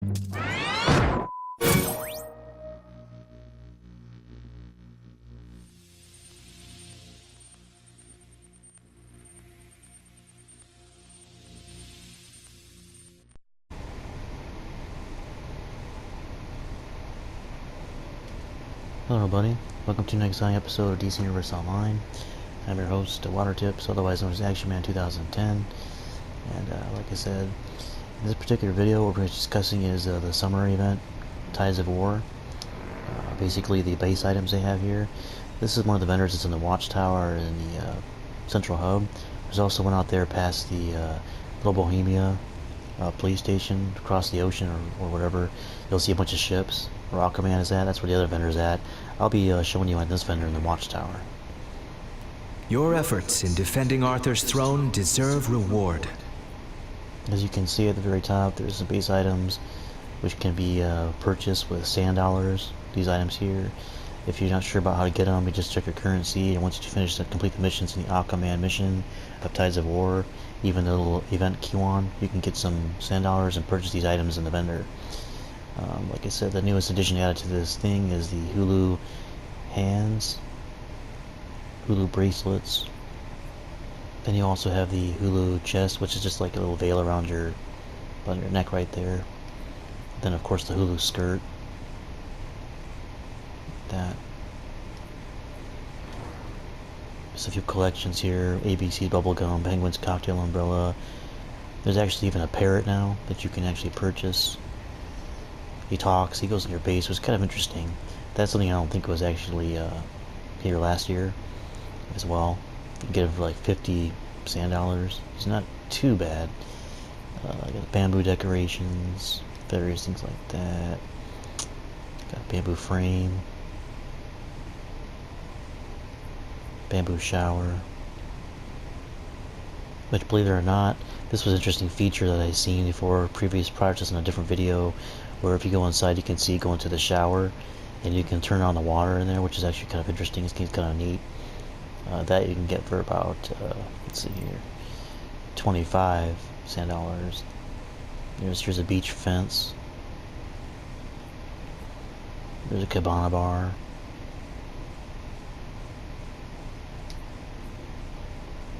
Hello everybody, welcome to the next exciting episode of DC Universe Online. I'm your host, Watertips, otherwise known as Action Man 2010. And like I said, in this particular video what we're discussing is the summer event, Tides of War. Basically the base items they have here. This is one of the vendors that's in the Watchtower in the Central Hub. There's also one out there past the Little Bohemia police station across the ocean or whatever. You'll see a bunch of ships where Aquaman is at. That's where the other vendor's at. I'll be showing you on this vendor in the Watchtower. Your efforts in defending Arthur's throne deserve reward. As you can see at the very top, there's some base items which can be purchased with sand dollars. These items here. If you're not sure about how to get them, you just check your currency, and once you finish complete the missions in the Aquaman mission of Tides of War, even the little event Dcuo, you can get some sand dollars and purchase these items in the vendor. Like I said, the newest addition added to this thing is the Hulu hands, Hulu bracelets. Then you also have the Hulu chest, which is just like a little veil around your neck right there. Then of course the Hulu skirt. That. There's a few collections here: ABC bubblegum, Penguin's cocktail umbrella. There's actually even a parrot now that you can actually purchase. He talks, he goes in your base, which is kind of interesting. That's something I don't think was actually here last year as well. You can get it for like 50 sand dollars. It's not too bad. I got bamboo decorations, various things like that. Got a bamboo frame, bamboo shower. Which, believe it or not, this was an interesting feature that I seen before prior to this in a different video, where if you go inside you can see go into the shower and you can turn on the water in there, which is actually kind of interesting. It's kind of neat. That you can get for about let's see here, 25 sand dollars. Here's a beach fence. There's a cabana bar.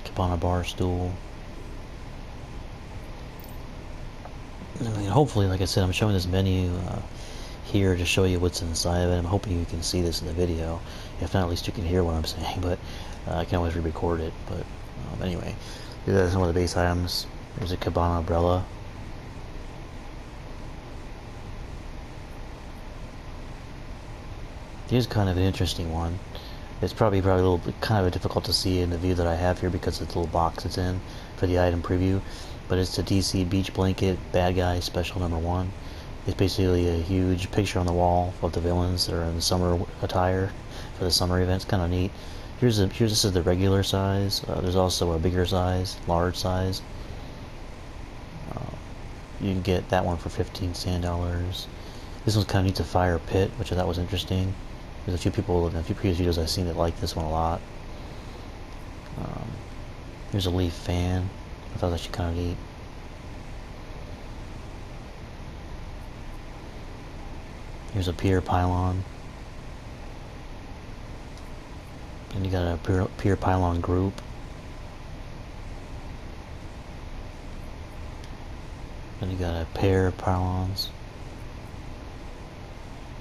Cabana bar stool. And hopefully, like I said, I'm showing this menu here to show you what's inside of it. I'm hoping you can see this in the video. If not, at least you can hear what I'm saying, but I can always re-record it. But anyway, these are some of the base items. There's a cabana umbrella. Here's kind of an interesting one. It's probably a little bit kind of difficult to see in the view that I have here because of the little box it's in for the item preview. But it's the DC Beach Blanket Bad Guy Special Number 1. It's basically a huge picture on the wall of the villains that are in the summer attire for the summer event. It's kind of neat. This is the regular size. There's also a bigger size, large size. You can get that one for 15 sand dollars. This one's kind of neat to fire pit, which I thought was interesting. There's a few people in a few previous videos I've seen that like this one a lot. Here's a leaf fan. I thought that should kind of neat. Here's a pier pylon. And you got a pier pylon group. Then you got a pair of pylons.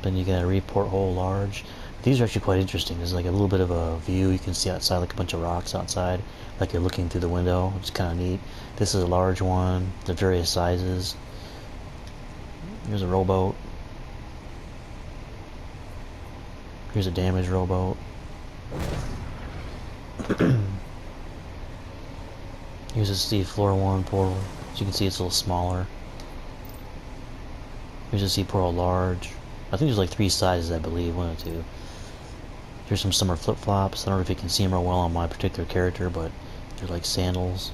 Then you got a report hole large. These are actually quite interesting. There's like a little bit of a view. You can see outside, like a bunch of rocks outside, like you're looking through the window, which is kind of neat. This is a large one, the various sizes. Here's a rowboat. Here's a damaged rowboat. Here's a seafloor one portal. As you can see, it's a little smaller. Here's a sea portal large. I think there's like 3 sizes, I believe, 1 or 2. Here's some summer flip-flops. I don't know if you can see them real well on my particular character, but they're like sandals.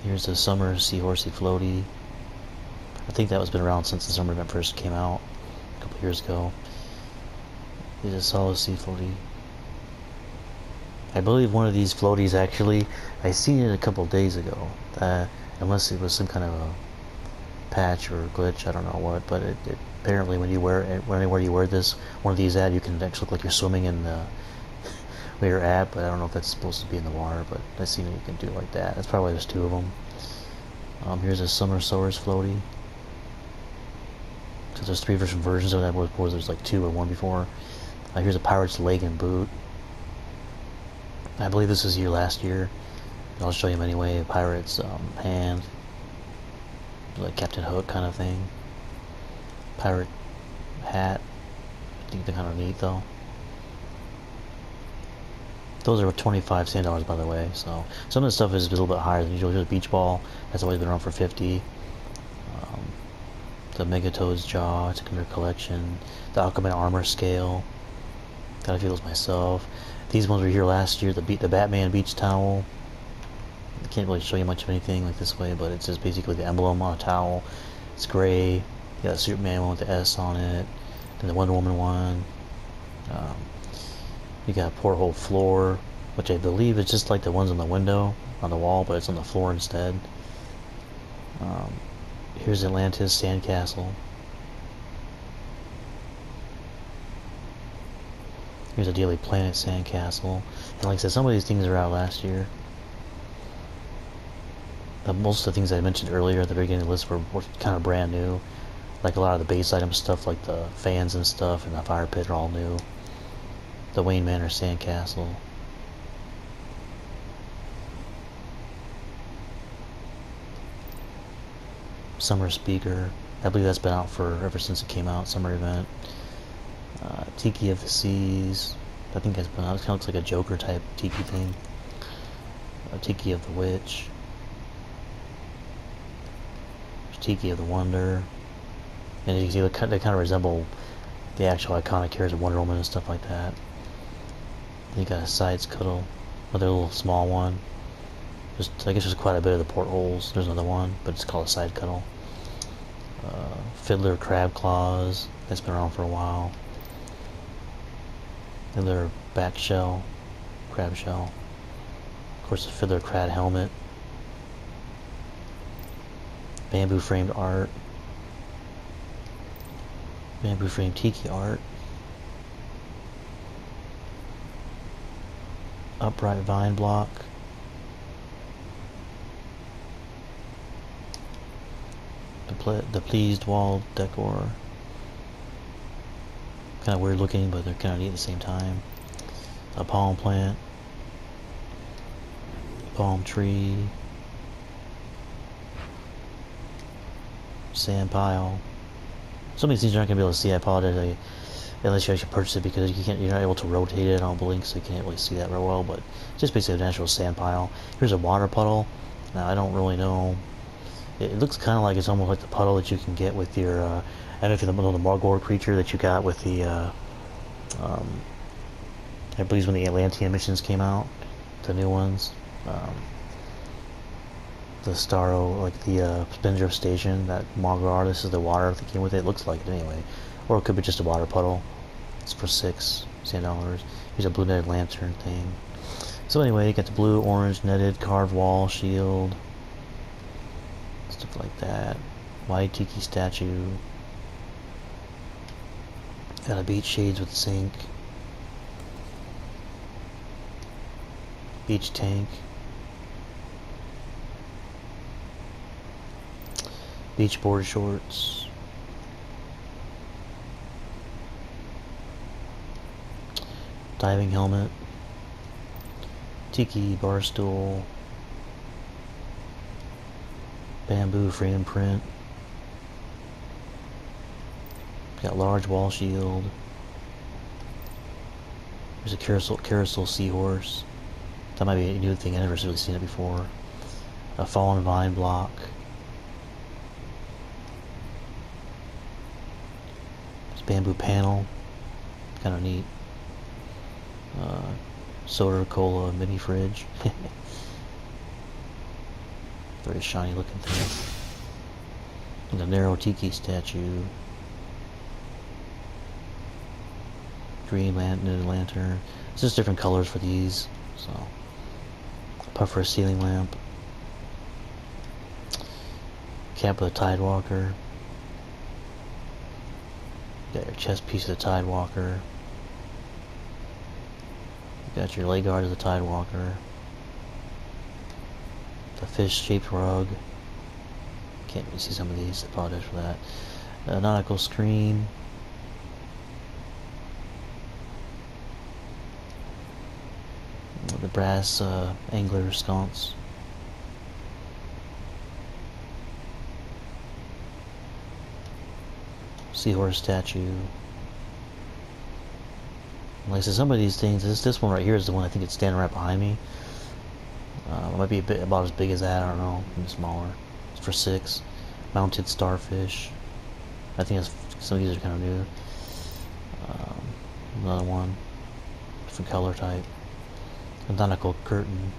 Here's a summer seahorsey floaty. I think that was been around since the summer event first came out a couple years ago. Here's a solid sea floaty. I believe one of these floaties actually, I seen it a couple days ago. unless it was some kind of a patch or glitch, I don't know what, but it apparently when you wear it, anywhere you wear this, one of these you can actually look like you're swimming in the where you're at, but I don't know if that's supposed to be in the water, but I've seen you can do it like that. That's probably there's two of them. Here's a Summer Sowers floaty. So there's three different versions of that, where there's like two or one before. Here's a Pirate's leg and boot. I believe this was here last year. I'll show you them anyway. Pirate's hand, like Captain Hook kind of thing. Pirate hat. I think they're kind of neat though. Those are 25 sand dollars, by the way. So some of the stuff is a little bit higher than usual. Here's a beach ball. That's always been around for 50. The Megatoad's jaw. It's a under collection. The Aquaman armor scale. Got a few of those myself. These ones were here last year. The Batman beach towel. I can't really show you much of anything like this way, but it's just basically the emblem on a towel. It's gray. You got a Superman one with the S on it. Then the Wonder Woman one. You got a porthole floor, which I believe is just like the ones on the window, on the wall, but it's on the floor instead. Here's Atlantis Sandcastle. Here's a Daily Planet Sandcastle. And like I said, some of these things are out last year. Most of the things I mentioned earlier at the beginning of the list were kind of brand new. Like a lot of the base item stuff, like the fans and stuff, and the fire pit are all new. The Wayne Manor Sandcastle. Summer Speaker. I believe that's been out for ever since it came out. Summer event. Tiki of the Seas. I think that's been out. It kind of looks like a Joker type tiki thing. Tiki of the Witch. Tiki of the Wonder. And you can see they kind of resemble the actual iconic characters of Wonder Woman and stuff like that. Then you got a Side Scuttle, another little small one. I guess there's quite a bit of the portholes. There's another one, but it's called a Side Scuttle. Fiddler Crab Claws, that's been around for a while. Fiddler Back Shell, Crab Shell. Of course, the Fiddler Crab Helmet. Bamboo Framed Art. Bamboo Framed Tiki Art. Upright Vine Block. The Pleased Wall Decor. Kind of weird looking, but they're kind of neat at the same time. A palm plant. Palm tree. Sand pile. Some of these things you're not going to be able to see, I apologize, unless you actually purchase it, because you're not able to rotate it on Blink, so you can't really see that very well, but it's just basically a natural sand pile. Here's a water puddle. Now, I don't really know. It looks kind of like it's almost like the puddle that you can get with your, I don't know if you know the Margor creature that you got with the, I believe when the Atlantean missions came out, the new ones. The Starro, like the Spindrift Station, that Margor, this is the water that came with it. It looks like it anyway. Or it could be just a water puddle. It's for $6 sand. Here's a blue netted lantern thing. So anyway, you got the blue, orange, netted, carved wall, shield. Stuff like that. White tiki statue. Got a beach shades with sink. Beach tank. Beach board shorts. Diving helmet. Tiki bar stool. Bamboo frame print. Got large wall shield. There's a carousel seahorse. That might be a new thing. I've never really seen it before. A fallen vine block. There's a bamboo panel. Kind of neat. Soda cola mini fridge. Very shiny looking thing. And a narrow tiki statue. Green lantern. It's just different colors for these. So, puffer ceiling lamp. cap of the Tidewalker. Got your chest piece of the Tidewalker. Got your leg guard of the Tidewalker. The fish-shaped rug. Can't really see some of these. I apologize for that. A nautical screen. The brass angler sconce. Seahorse statue. Like I said, some of these things, this one right here is the one I think it's standing right behind me. It might be a bit about as big as that, I don't know, maybe smaller. It's for 6. Mounted starfish. I think some of these are kind of new. Another one, different color type. A nautical curtain.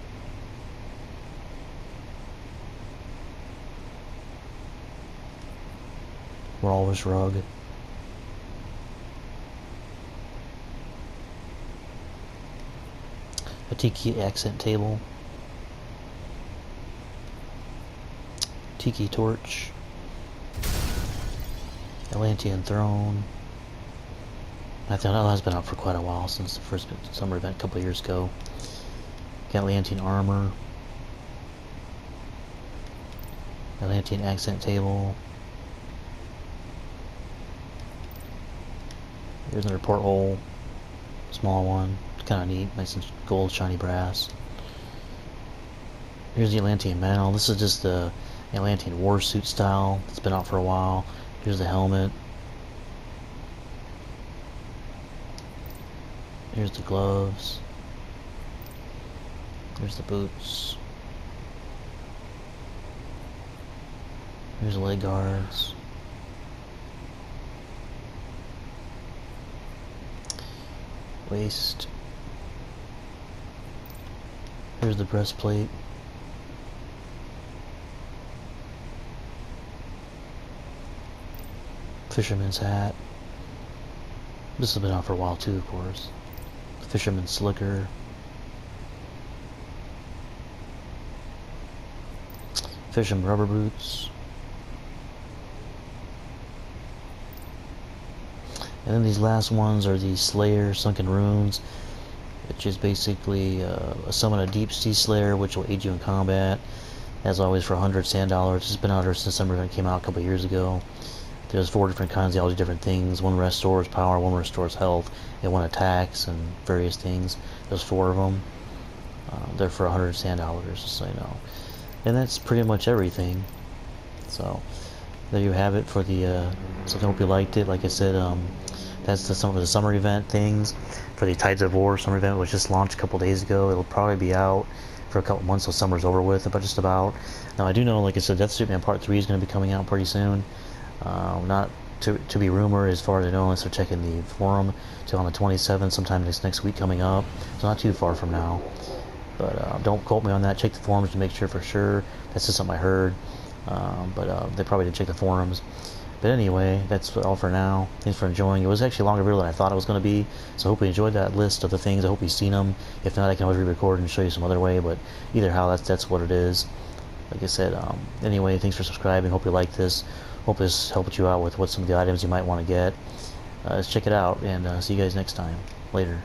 Walrus rug. A tiki accent table. Tiki torch. Atlantean throne. I think that has been out for quite a while, since the first summer event a couple of years ago. Got Atlantean armor. Atlantean accent table. Here's another porthole. Small one. Kind of neat. Nice and gold, shiny brass. Here's the Atlantean mantle. This is just the Atlantean warsuit style. It's been out for a while. Here's the helmet. Here's the gloves. Here's the boots. Here's the leg guards. Waist. Here's the breastplate. Fisherman's hat. This has been out for a while too, of course. Fisherman's slicker. Fisherman rubber boots. And then these last ones are the Slayer Sunken Runes, which is basically a summon a deep sea slayer, which will aid you in combat. As always, for 100 sand dollars. It's been out there since summer event came out a couple years ago. There's 4 different kinds, they all do different things. One restores power, one restores health, and one attacks and various things. There's 4 of them. They're for 100 sand dollars, just so you know. And that's pretty much everything. So there you have it for the. So I hope you liked it. Like I said, that's some of the summer event things for the Tides of War summer event, was just launched a couple days ago. It'll probably be out for a couple months, so summer's over with, but just about. Now I do know, like I said, Death Suit Man Part 3 is going to be coming out pretty soon. Not to be rumored, as far as I know, unless they're checking the forum, till on the 27th, sometime next week coming up. So not too far from now. But don't quote me on that. Check the forums to make sure for sure. That's just something I heard. But they probably didn't check the forums. But anyway, that's all for now. Thanks for enjoying. It was actually a longer video than I thought it was going to be. So I hope you enjoyed that list of the things. I hope you've seen them. If not, I can always re-record and show you some other way. But either how, that's what it is. Like I said, anyway, thanks for subscribing. Hope you like this. Hope this helped you out with what some of the items you might want to get. Let's check it out, and see you guys next time. Later.